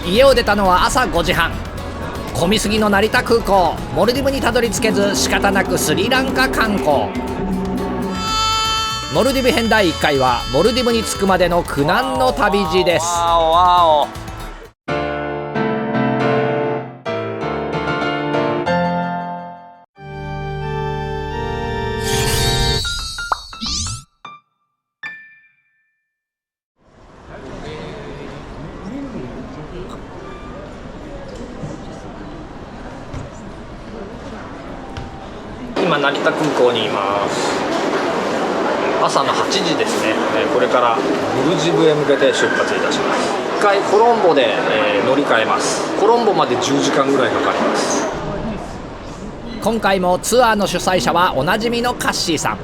家を出たのは朝5時半。混みすぎの成田空港、モルディブにたどり着けず仕方なくスリランカ観光。モルディブ編第1回はモルディブに着くまでの苦難の旅路です。今成田空港にいます。朝の8時ですね。これからモルディブへ向けて出発いたします。一回コロンボで、乗り換えます。コロンボまで10時間ぐらいかかります。今回もツアーの主催者はおなじみのカッシーさ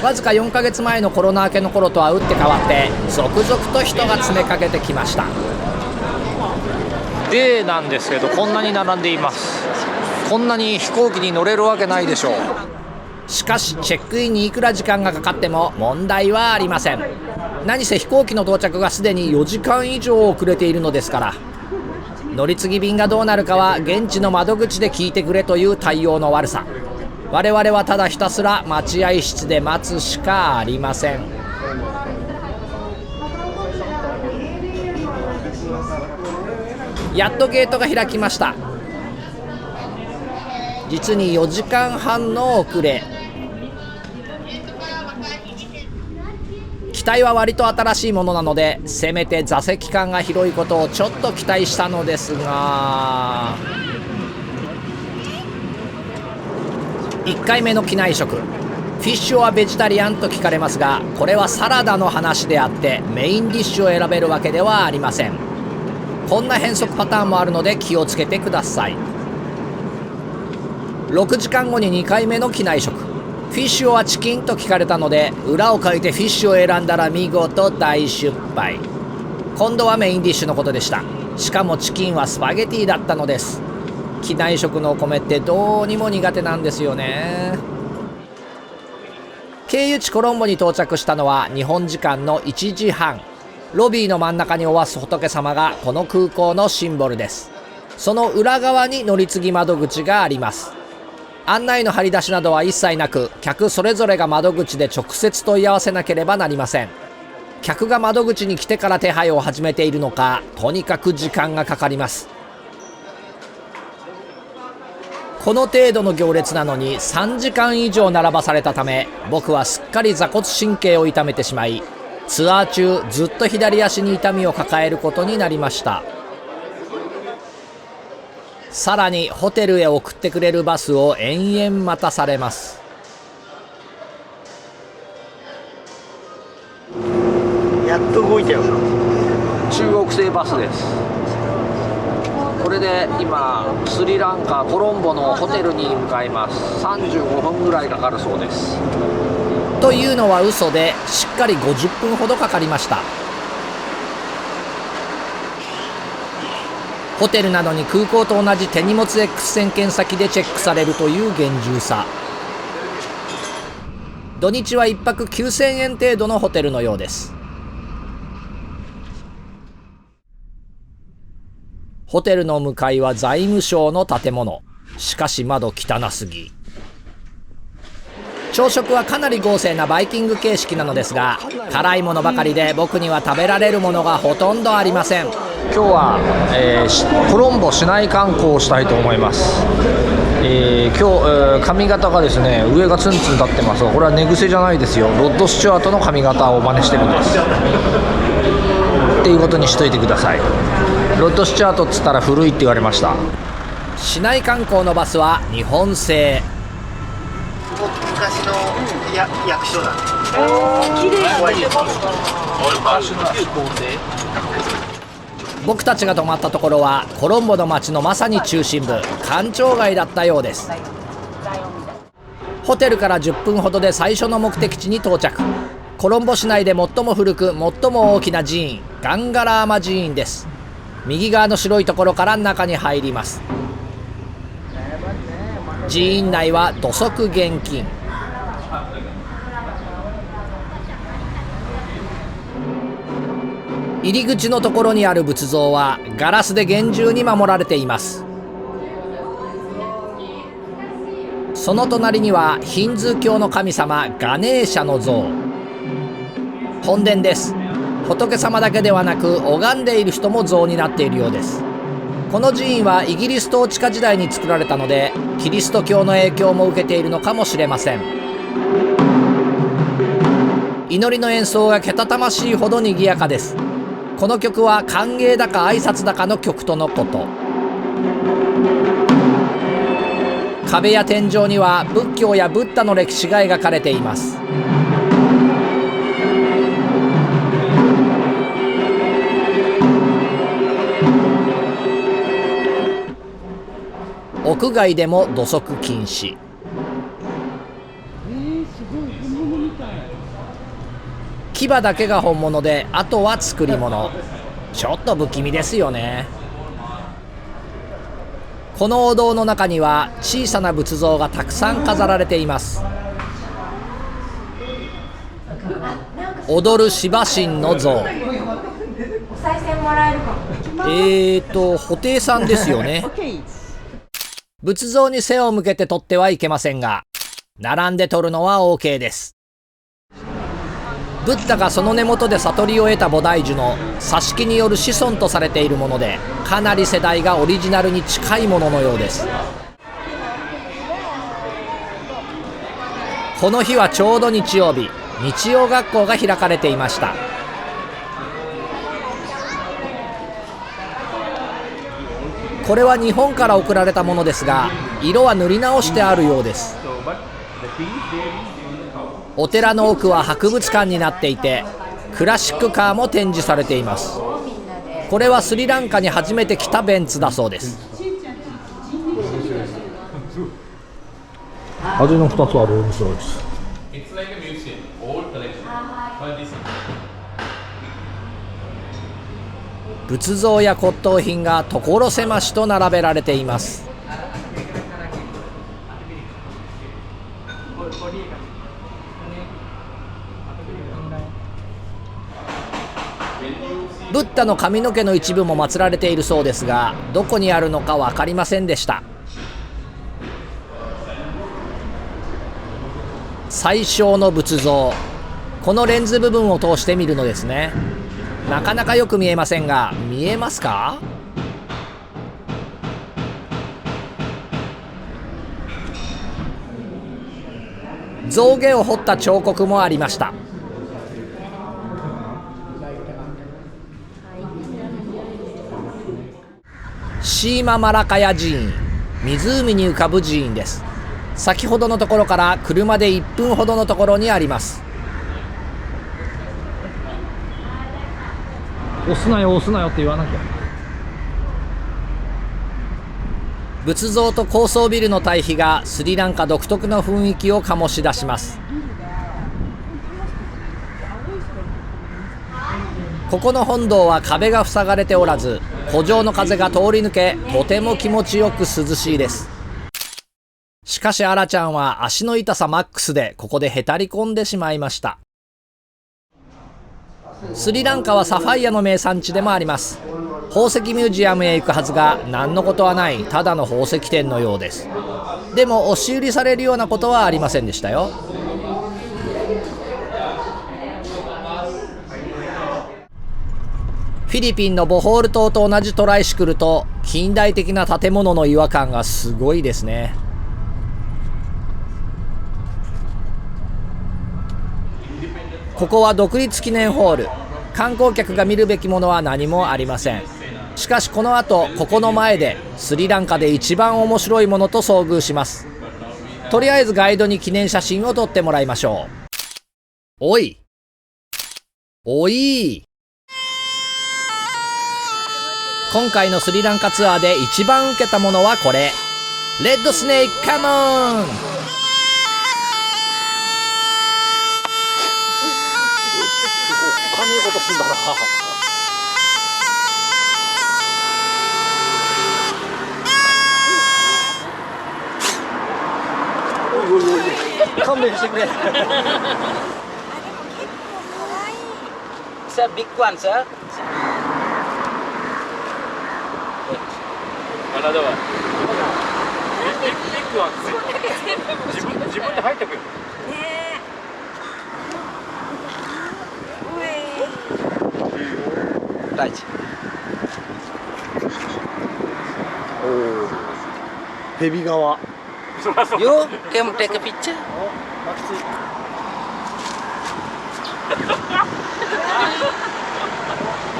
ん。わずか4ヶ月前のコロナ明けの頃とは打って変わって続々と人が詰めかけてきました。でなんですけど、こんなに並んでいます。こんなに飛行機に乗れるわけないでしょう。しかしチェックインにいくら時間がかかっても問題はありません。何せ飛行機の到着がすでに4時間以上遅れているのですから。乗り継ぎ便がどうなるかは現地の窓口で聞いてくれという対応の悪さ。我々はただひたすら待合室で待つしかありません。やっとゲートが開きました。実に4時間半の遅れ。機体は割と新しいものなので、せめて座席間が広いことをちょっと期待したのですが、1回目の機内食、フィッシュはベジタリアンと聞かれますが、これはサラダの話であってメインディッシュを選べるわけではありません。こんな変則パターンもあるので気をつけてください。6時間後に2回目の機内食、フィッシュはチキンと聞かれたので裏をかいてフィッシュを選んだら見事大失敗。今度はメインディッシュのことでした。しかもチキンはスパゲティだったのです。機内食のお米ってどうにも苦手なんですよね。経由地コロンボに到着したのは日本時間の1時半。ロビーの真ん中におわす仏様がこの空港のシンボルです。その裏側に乗り継ぎ窓口があります。案内の張り出しなどは一切なく、客それぞれが窓口で直接問い合わせなければなりません。客が窓口に来てから手配を始めているのか、とにかく時間がかかります。この程度の行列なのに3時間以上並ばされたため、僕はすっかり坐骨神経を痛めてしまい、ツアー中ずっと左足に痛みを抱えることになりました。さらにホテルへ送ってくれるバスを延々待たされます。やっと動いたよ。中国製バスです。これで今スリランカコロンボのホテルに向かいます。35分ぐらいかかるそうです。というのは嘘で、しっかり50分ほどかかりました。ホテルなどに空港と同じ手荷物 X 線検先でチェックされるという厳重さ。土日は1泊9000円程度のホテルのようです。ホテルの向かいは財務省の建物。しかし窓汚すぎ。朝食はかなり豪勢なバイキング形式なのですが、辛いものばかりで僕には食べられるものがほとんどありません。今日は、コロンボ市内観光をしたいと思います。今日、髪型がですね、上がツンツン立ってますが、これは寝癖じゃないですよ。ロッド・スチュワートの髪型を真似してるんですっていうことにしといてください。ロッド・スチュワートっつったら古いって言われました。市内観光のバスは日本製。昔の役所だね。綺麗な建物。僕たちが泊まったところはコロンボの街のまさに中心部、官庁街だったようです。ホテルから10分ほどで最初の目的地に到着。コロンボ市内で最も古く最も大きな寺院、ガンガラーマ寺院です。右側の白いところから中に入ります。寺院内は土足厳禁。入り口のところにある仏像はガラスで厳重に守られています。その隣にはヒンズー教の神様ガネーシャの像。本殿です。仏様だけではなく拝んでいる人も像になっているようです。この寺院はイギリス統治下時代に作られたので、キリスト教の影響も受けているのかもしれません。祈りの演奏がけたたましいほど賑やかです。この曲は歓迎だか挨拶だかの曲とのこと。壁や天井には仏教やブッダの歴史が描かれています。屋外でも土足禁止。牙だけが本物で、あとは作り物。ちょっと不気味ですよね。このお堂の中には小さな仏像がたくさん飾られています。踊る芝神の像。布袋さんですよね。仏像に背を向けて撮ってはいけませんが、並んで撮るのは OK です。ブッダがその根元で悟りを得た菩提樹の挿し木による子孫とされているもので、かなり世代がオリジナルに近いもののようです。この日はちょうど日曜日、日曜学校が開かれていました。これは日本から送られたものですが、色は塗り直してあるようです。お寺の奥は博物館になっていて、クラシックカーも展示されています。これはスリランカに初めて来たベンツだそうです。味の2つある面白いです。仏像や骨董品が所狭しと並べられています。ブッダの髪の毛の一部も祀られているそうですが、どこにあるのか分かりませんでした。最小の仏像、このレンズ部分を通して見るのですね。なかなかよく見えませんが、見えますか？象牙を彫った彫刻もありました。シーママラカヤ寺院、湖に浮かぶ寺院です。先ほどのところから車で1分ほどのところにあります。押すなよ押すなよって言わなきゃ。仏像と高層ビルの対比がスリランカ独特の雰囲気を醸し出します。ここの本堂は壁が塞がれておらず、湖上の風が通り抜け、とても気持ちよく涼しいです。しかしアラちゃんは足の痛さマックスで、ここでへたり込んでしまいました。スリランカはサファイアの名産地でもあります。宝石ミュージアムへ行くはずが、何のことはないただの宝石店のようです。でも押し売りされるようなことはありませんでしたよ。フィリピンのボホール島と同じトライシクルと近代的な建物の違和感がすごいですね。ここは独立記念ホール。観光客が見るべきものは何もありません。しかしこの後、ここの前でスリランカで一番面白いものと遭遇します。とりあえずガイドに記念写真を撮ってもらいましょう。おいおい、今回のスリランカツアーで一番受けたものはこれ。レッドスネークカモン。金いことすんだな。おいおいおい、勘弁してくれ。Sir, big one, sir. 体はリックは自分で入ってくる。大地。ヘビ側。You can take a picture.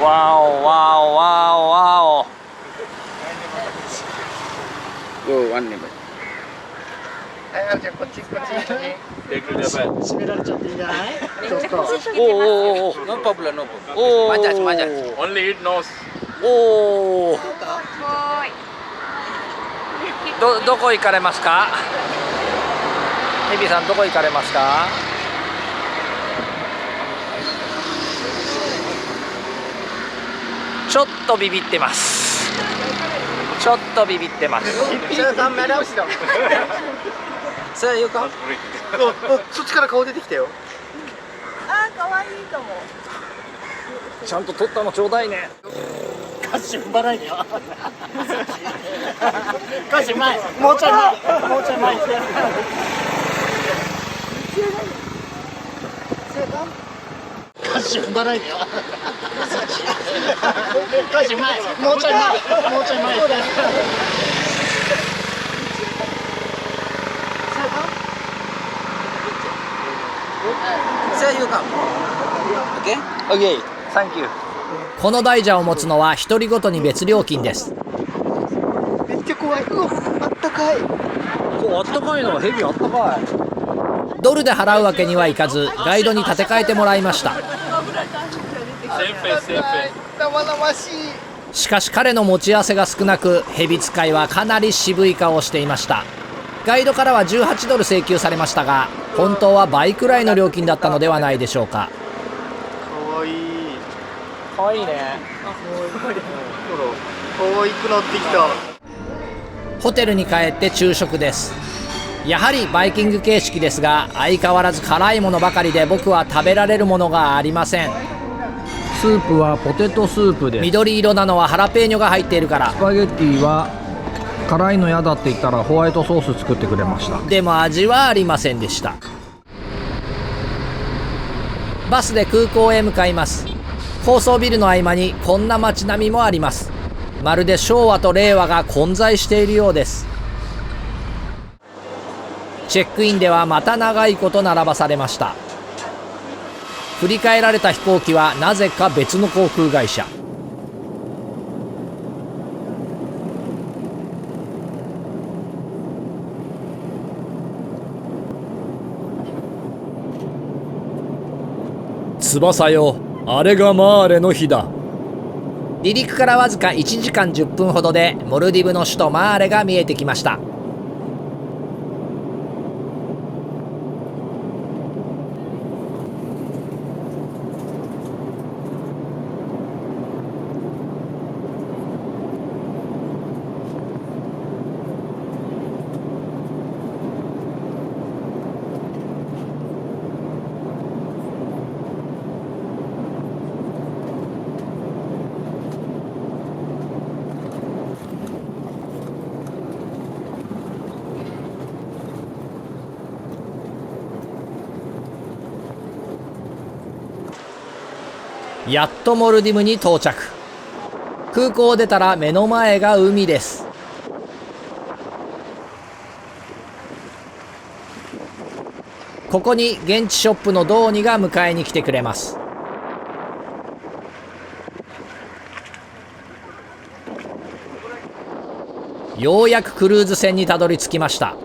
わおわおわおわお。はい、じゃあこっちこっちに。閉められちゃっていいんじゃない？ちょっと。おおおお。No problem, no problem. おお。マジャマジャ。Only it knows. おお。どこ行かれますか？ヘビさんどこ行かれますか？ちょっとビビってます。ちょっとビビってます。さあ、よか。そっちから顔出てきたよ。あー、可愛いかも。ちゃんと取ったのちょうだいね。歌詞踏まないでよ。歌詞前、もうちょい前、もうちょい前行って。歌詞踏まないでよ。歌詞前、もうちょい前、もうちょい前行って。この大蛇を持つのは一人ごとに別料金です。めっちゃ怖い。あったかい。あったかいの、ヘビあったかい。ドルで払うわけにはいかず、ガイドに立て替えてもらいました。生々しい。しかし彼の持ち合わせが少なく、ヘビ使いはかなり渋い顔をしていました。ガイドからは18ドル請求されましたが、本当は倍くらいの料金だったのではないでしょうか。かわいい。かわいいね。かわいくなってきた。ホテルに帰って昼食です。やはりバイキング形式ですが、相変わらず辛いものばかりで僕は食べられるものがありません。スープはポテトスープです。緑色なのはハラペーニョが入っているから。スパゲッティは辛いの嫌だって言ったらホワイトソース作ってくれました。でも味はありませんでした。バスで空港へ向かいます。高層ビルの合間にこんな街並みもあります。まるで昭和と令和が混在しているようです。チェックインではまた長いこと並ばされました。振り替えられた飛行機はなぜか別の航空会社。翼よ、あれがマーレの日だ。離陸からわずか1時間10分ほどでモルディブの首都マーレが見えてきました。やっとモルディブに到着。空港を出たら目の前が海です。ここに現地ショップのドーニが迎えに来てくれます。ようやくクルーズ船にたどり着きました。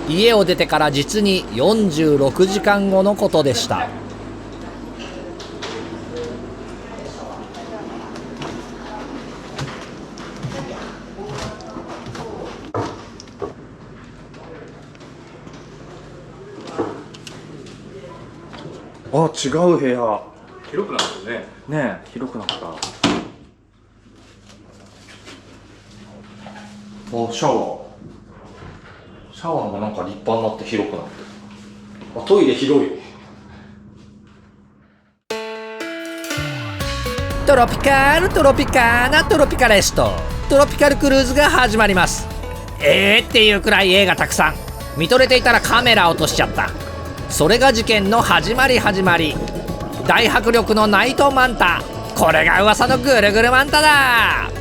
家を出てから実に46時間後のことでした。あ、違う部屋。広くなってるね。ねえ、広くなった。あ、シャワー。シャワーもなんか立派になって広くなってる。あ、トイレ広い。トロピカルトロピカーナトロピカレストトロピカルクルーズが始まります。っていうくらい映画たくさん。見とれていたらカメラ落としちゃった。それが事件の始まり。大迫力のナイトマンタ、これが噂のぐるぐるマンタだ。